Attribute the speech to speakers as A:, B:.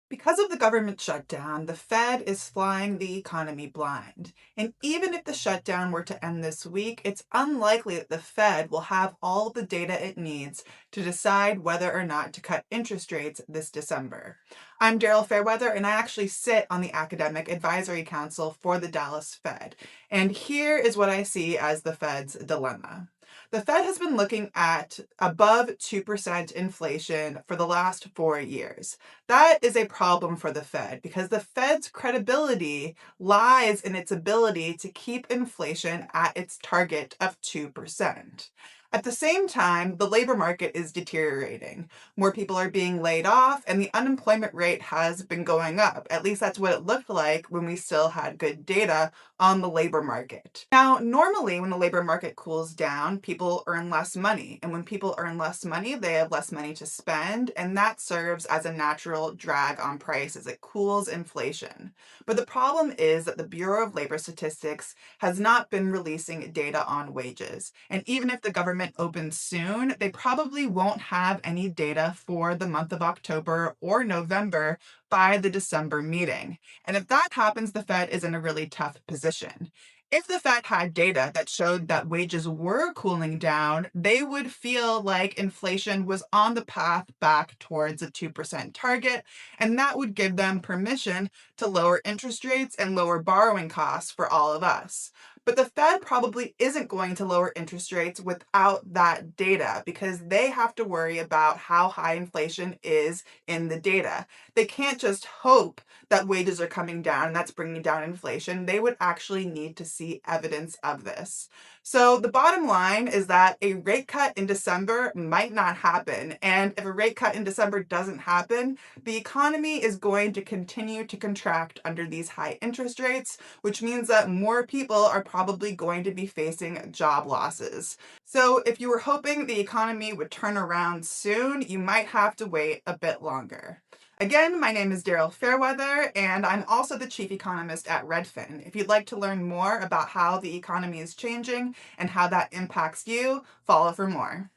A: Because of the government shutdown, the Fed is flying the economy blind. And even if the shutdown were to end this week, it's unlikely that the Fed will have all the data it needs to decide whether or not to cut interest rates this December. I'm Daryl Fairweather, and I actually sit on the Academic Advisory Council for the Dallas Fed. And here is what I see as the Fed's dilemma. The Fed has been looking at above 2% inflation for the last 4 years. That is a problem for the Fed because the Fed's credibility lies in its ability to keep inflation at its target of 2%. At the same time, the labor market is deteriorating. More people are being laid off, and the unemployment rate has been going up. At least that's what it looked like when we still had good data on the labor market. Now, normally when the labor market cools down, people earn less money. And when people earn less money, they have less money to spend, and that serves as a natural drag on prices. It cools inflation. But the problem is that the Bureau of Labor Statistics has not been releasing data on wages. And even if the government opens soon, they probably won't have any data for the month of October or November by the December meeting. And if that happens, the Fed is in a really tough position. If the Fed had data that showed that wages were cooling down, they would feel like inflation was on the path back towards a 2% target, and that would give them permission to lower interest rates and lower borrowing costs for all of us. But the Fed probably isn't going to lower interest rates without that data because they have to worry about how high inflation is in the data. They can't just hope that wages are coming down and that's bringing down inflation. They would actually need to see evidence of this. So the bottom line is that a rate cut in December might not happen. And if a rate cut in December doesn't happen, the economy is going to continue to contract under these high interest rates, which means that more people are probably going to be facing job losses. So if you were hoping the economy would turn around soon, you might have to wait a bit longer. Again, my name is Daryl Fairweather, and I'm also the Chief Economist at Redfin. If you'd like to learn more about how the economy is changing and how that impacts you, follow for more.